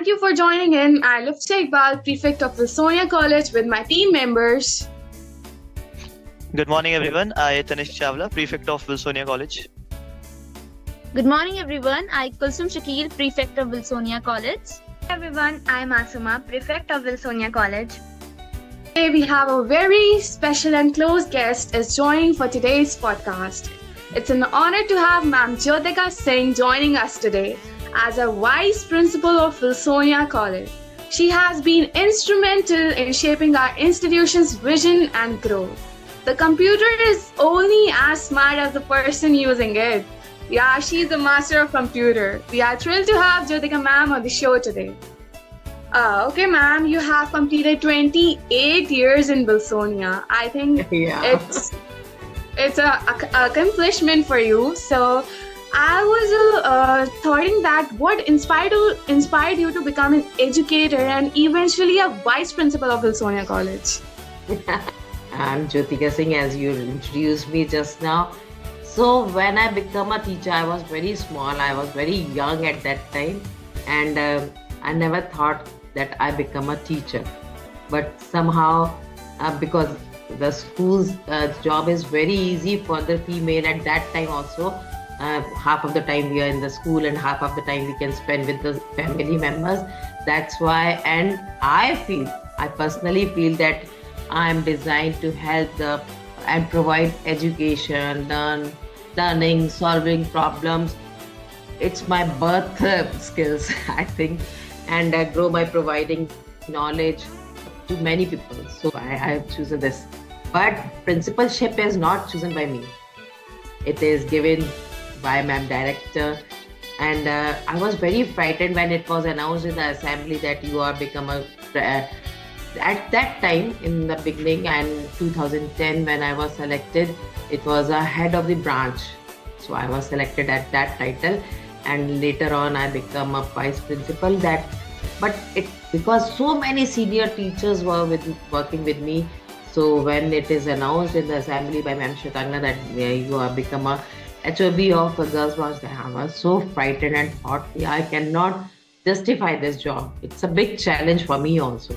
you for joining in. I Lufta Iqbal, Prefect of Wilsonia College, with my team members. Good morning, everyone. I Tanish Chawla, Prefect of Wilsonia College. Good morning, everyone. I Kulsum Shakil, Prefect of Wilsonia College. Everyone, I'm Asuma, Prefect of Wilsonia College. Today we have a very special and close guest is joining for today's podcast. It's an honor to have Ma'am Jyotika Singh joining us today as a Vice Principal of Wilsonia College. She has been instrumental in shaping our institution's vision and growth. The computer is only as smart as the person using it. Yeah, she's the master of computer. We are thrilled to have Jyotika ma'am on the show today. Okay, ma'am, you have completed 28 years in Wilsonia. I think it's a accomplishment for you. So I was thoughting that what inspired you to become an educator and eventually a vice principal of Wilsonia College. I'm Jyotika Singh, as you introduced me just now. So when I became a teacher, I was very small. I was very young at that time, and I never thought that I become a teacher. But somehow, because the school's job is very easy for the female at that time also. Half of the time we are in the school and half of the time we can spend with the family members. That's why, and I personally feel that I am designed to help and provide education, learning, solving problems. It's my birth skills, I think, and I grow by providing knowledge to many people. So I have chosen this. But principalship is not chosen by me. It is given by Ma'am Director. And I was very frightened when it was announced in the assembly that you are become a at that time, in the beginning, and 2010 when I was selected, it was a head of the branch. So I was selected at that title, and later on I become a vice principal. Because so many senior teachers were working with me. So when it is announced in the assembly by Ma'am Shatangna that you are become a HOB of a girls' branch, I was so frightened and thought, I cannot justify this job. It's a big challenge for me also.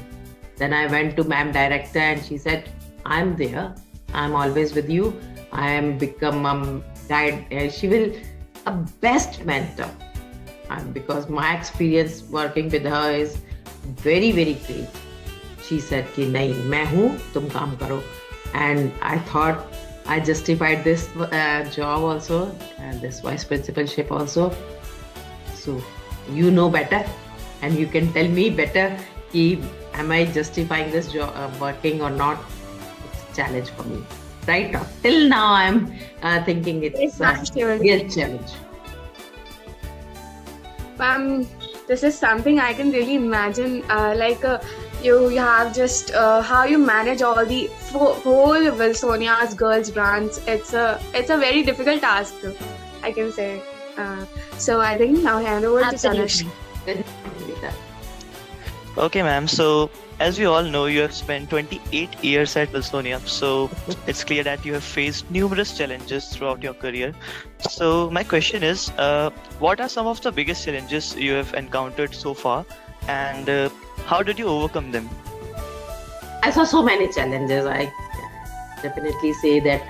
Then I went to Ma'am Director and she said, I'm there. I'm always with you. I am become a guide. She will a best mentor. Because my experience working with her is very, very great. She said, ki nahi, main hu, tum kaam karo. And I thought I justified this job also, and this vice principalship also. So you know better, and you can tell me better ki am I justifying this job working or not? It's a challenge for me. Right now, till now, I'm thinking it's a real challenge. This is something I can really imagine. You have just how you manage all the whole Wilsonia's girls' branch. It's a very difficult task, I can say. So I think now hand over to Tanish. Okay, ma'am. So, as we all know, you have spent 28 years at Wilsonia. So, it's clear that you have faced numerous challenges throughout your career. So, my question is, what are some of the biggest challenges you have encountered so far, and how did you overcome them? I saw so many challenges. I definitely say that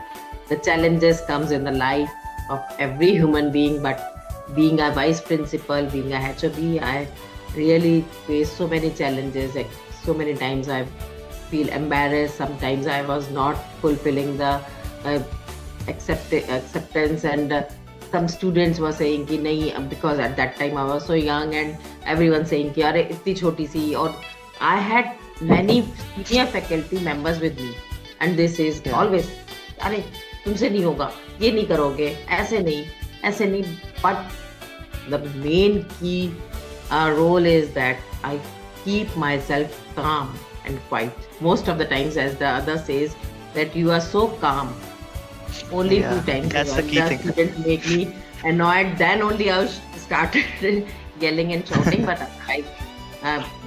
the challenges comes in the life of every human being, but being a vice principal, being a HOB, I really face so many challenges. Like, so many times I feel embarrassed. Sometimes I was not fulfilling the acceptance, and some students were saying ki nahi, because at that time I was so young, and everyone saying ki are itni choti si. Or I had many senior faculty members with me, and they says always, are tumse nahi hoga, ye nahi karoge, aise nahi. But the main key role is that I keep myself calm and quiet. Most of the times, as the other says, that you are so calm. Only few times that's the key thing. Didn't make me annoyed. Then only I started yelling and shouting. But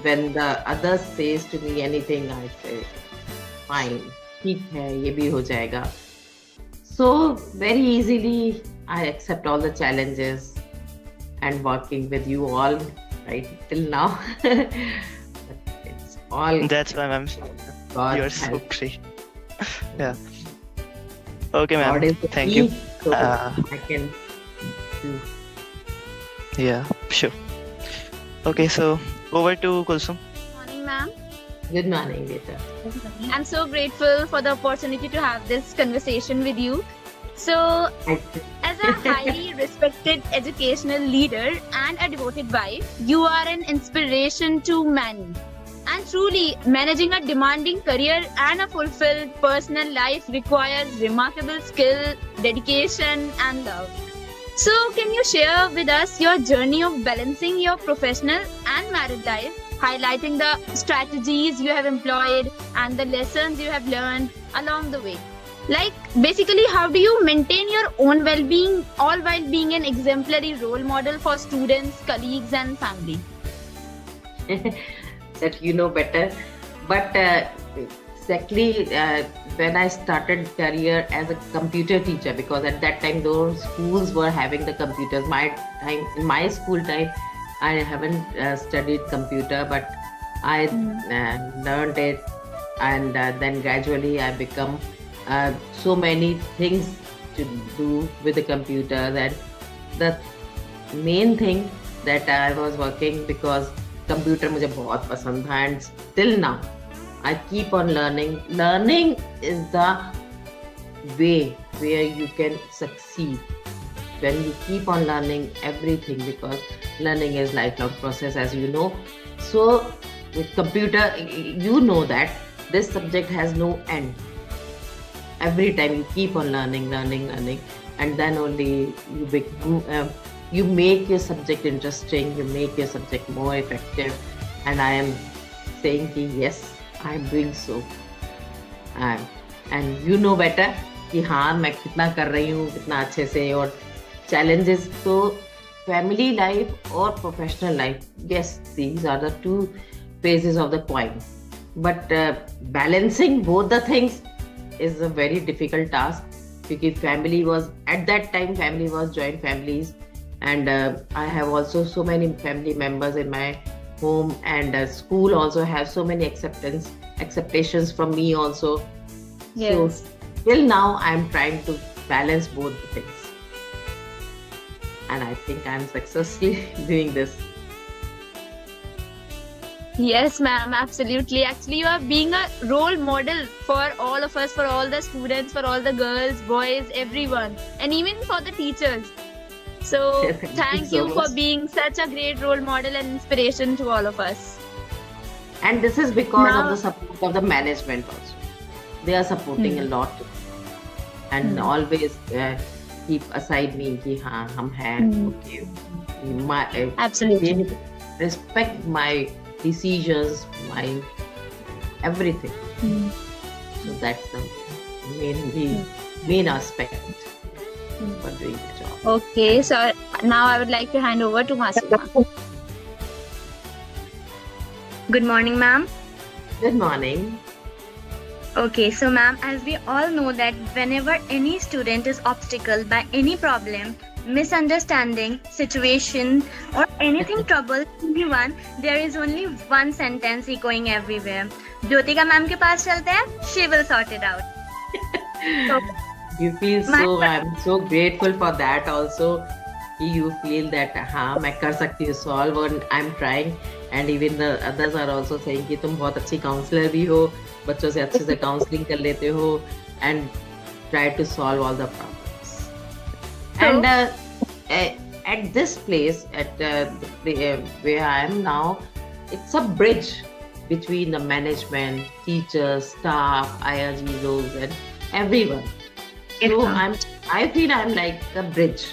when the other says to me anything, I say, fine, ठीक है, ये भी हो जाएगा. So very easily I accept all the challenges, and working with you all right till now. It's all That's why, ma'am. God You're so help. great. Yeah. Okay, God ma'am. is with Thank you. me, so Uh, I can do. yeah, sure. Okay, so over to Kulsum. Morning, ma'am. Good morning, Rita. I'm so grateful for the opportunity to have this conversation with you. So, as a highly respected educational leader and a devoted wife, you are an inspiration to many. And truly, managing a demanding career and a fulfilled personal life requires remarkable skill, dedication, and love. So, can you share with us your journey of balancing your professional and married life, highlighting the strategies you have employed and the lessons you have learned along the way? Like, basically, how do you maintain your own well being, all while being an exemplary role model for students, colleagues, and family? That you know better. But exactly when I started career as a computer teacher, because at that time those schools were having the computers. My time, in my school time, I haven't studied computer, but I learned it, and then gradually I become so many things to do with the computer. And the main thing that I was working, because computer मुझे बहुत पसंद था, and still now I keep on learning. Learning is the way where you can succeed when you keep on learning everything, because learning is lifelong process, as you know. So with computer, you know that this subject has no end. Every time you keep on learning, and then only you make your subject interesting, you make your subject more effective. And I am saying ki, yes, I am doing so. And you know better कि हाँ मैं कितना कर रही हूँ, कितना अच्छे से. और challenges, तो family life or professional life, yes, these are the two phases of the coin. But balancing both the things is a very difficult task, because family was, at that time, family was joint families. And I have also so many family members in my home, and school also has so many acceptations from me also. Yes. So till now I'm trying to balance both the things, and I think I'm successfully doing this. Yes, ma'am, absolutely. Actually, you are being a role model for all of us, for all the students, for all the girls, boys, everyone, and even for the teachers. So, thank so you for much. being such a great role model and inspiration to all of us. And this is because Now- of the support of the management also. They are supporting a lot, and always keep aside me कि हाँ हम हैं, okay. Absolutely. They respect my decisions, my everything. So that's the main aspect for doing the job. Okay, so now I would like to hand over to Masuma. Good morning, ma'am. Good morning. Okay, so ma'am, as we all know that whenever any student is obstacled by any problem, misunderstanding, situation, or anything trouble anyone, there is only one sentence echoing everywhere. Jyotika ma'am के पास चलते हैं, she will sort it out. So, You feel so, I'm so grateful for that also. You feel that हाँ मैं कर सकती हूँ solve, and I'm trying. And even the others are also saying कि तुम बहुत अच्छी counselor भी हो, बच्चों से अच्छे से counseling कर लेते हो, and try to solve all the problems. And at this place, at where I am now, it's a bridge between the management, teachers, staff, IRGs, and everyone. So I feel I'm like a bridge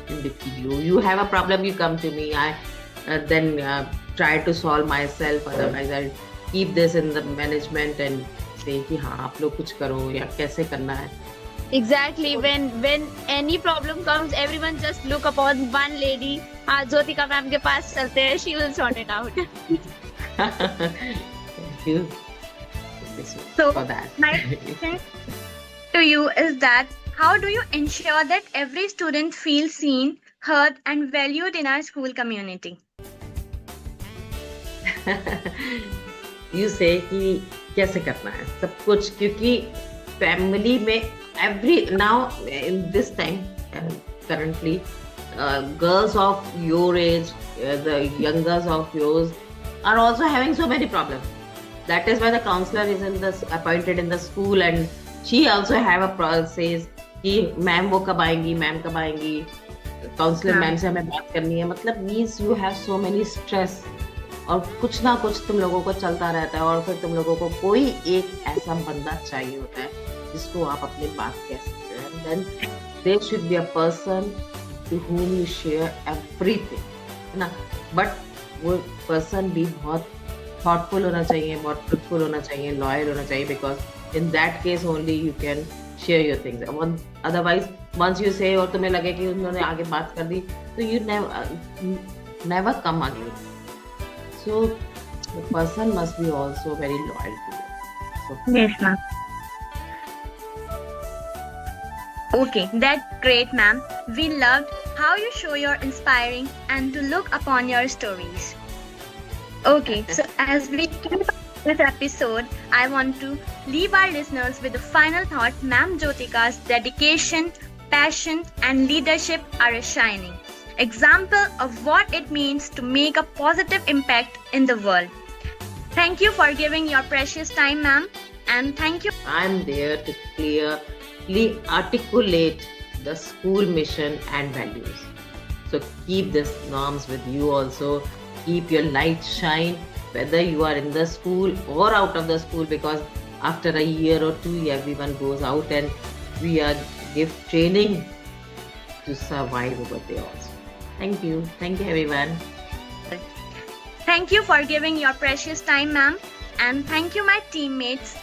in between you. You have a problem, you come to me. I then try to solve myself. Otherwise, I keep this in the management and say कि हाँ आप लोग कुछ करो या कैसे करना है. Exactly. When any problem comes, everyone just look upon one lady. Jyotika ma'am के पास चलते हैं. She will sort it out. Thank you. So, For that. my question to you is that how do you ensure that every student feels seen, heard, and valued in our school community? You से कि कैसे करना है सब कुछ, क्योंकि family में every now in this time currently girls of your age, the youngers of yours are also having so many problems. That is why the counselor is appointed in the school, and she also have a says कि ma'am वो कब आएंगी, ma'am कब आएंगी, counsellor ma'am से हमें बात करनी है. मतलब means you have so many stress, और कुछ ना कुछ तुम लोगों को चलता रहता है, और फिर तुम लोगों को कोई एक ऐसा बंदा चाहिए होता है जिसको आप अपनी बात कह सकते हैं. Then there should be a person to whom you share everything, है ना. बट वो पर्सन भी बहुत thoughtful होना चाहिए, बहुत truthful होना चाहिए, loyal होना चाहिए, because in that case only you can share your things. Otherwise once you say और तुम्हें लगे कि उन्होंने आगे बात कर दी, तो you never come again. So the person must be also very loyal to you. So, Yes, ma'am. Okay, that's great, ma'am. We loved how you show your inspiring and to look upon your stories. Okay, so as we end this episode, I want to leave our listeners with the final thought. Ma'am Jyotika's dedication, passion, and leadership are a shining example of what it means to make a positive impact in the world. Thank you for giving your precious time, ma'am, and thank you. I'm there to clearly articulate the school mission and values. So keep these norms with you also. Keep your light shine, whether you are in the school or out of the school, because after a year or two, everyone goes out and we are give training to survive over there also. Thank you. Thank you, everyone. Thank you for giving your precious time, ma'am, and thank you, my teammates,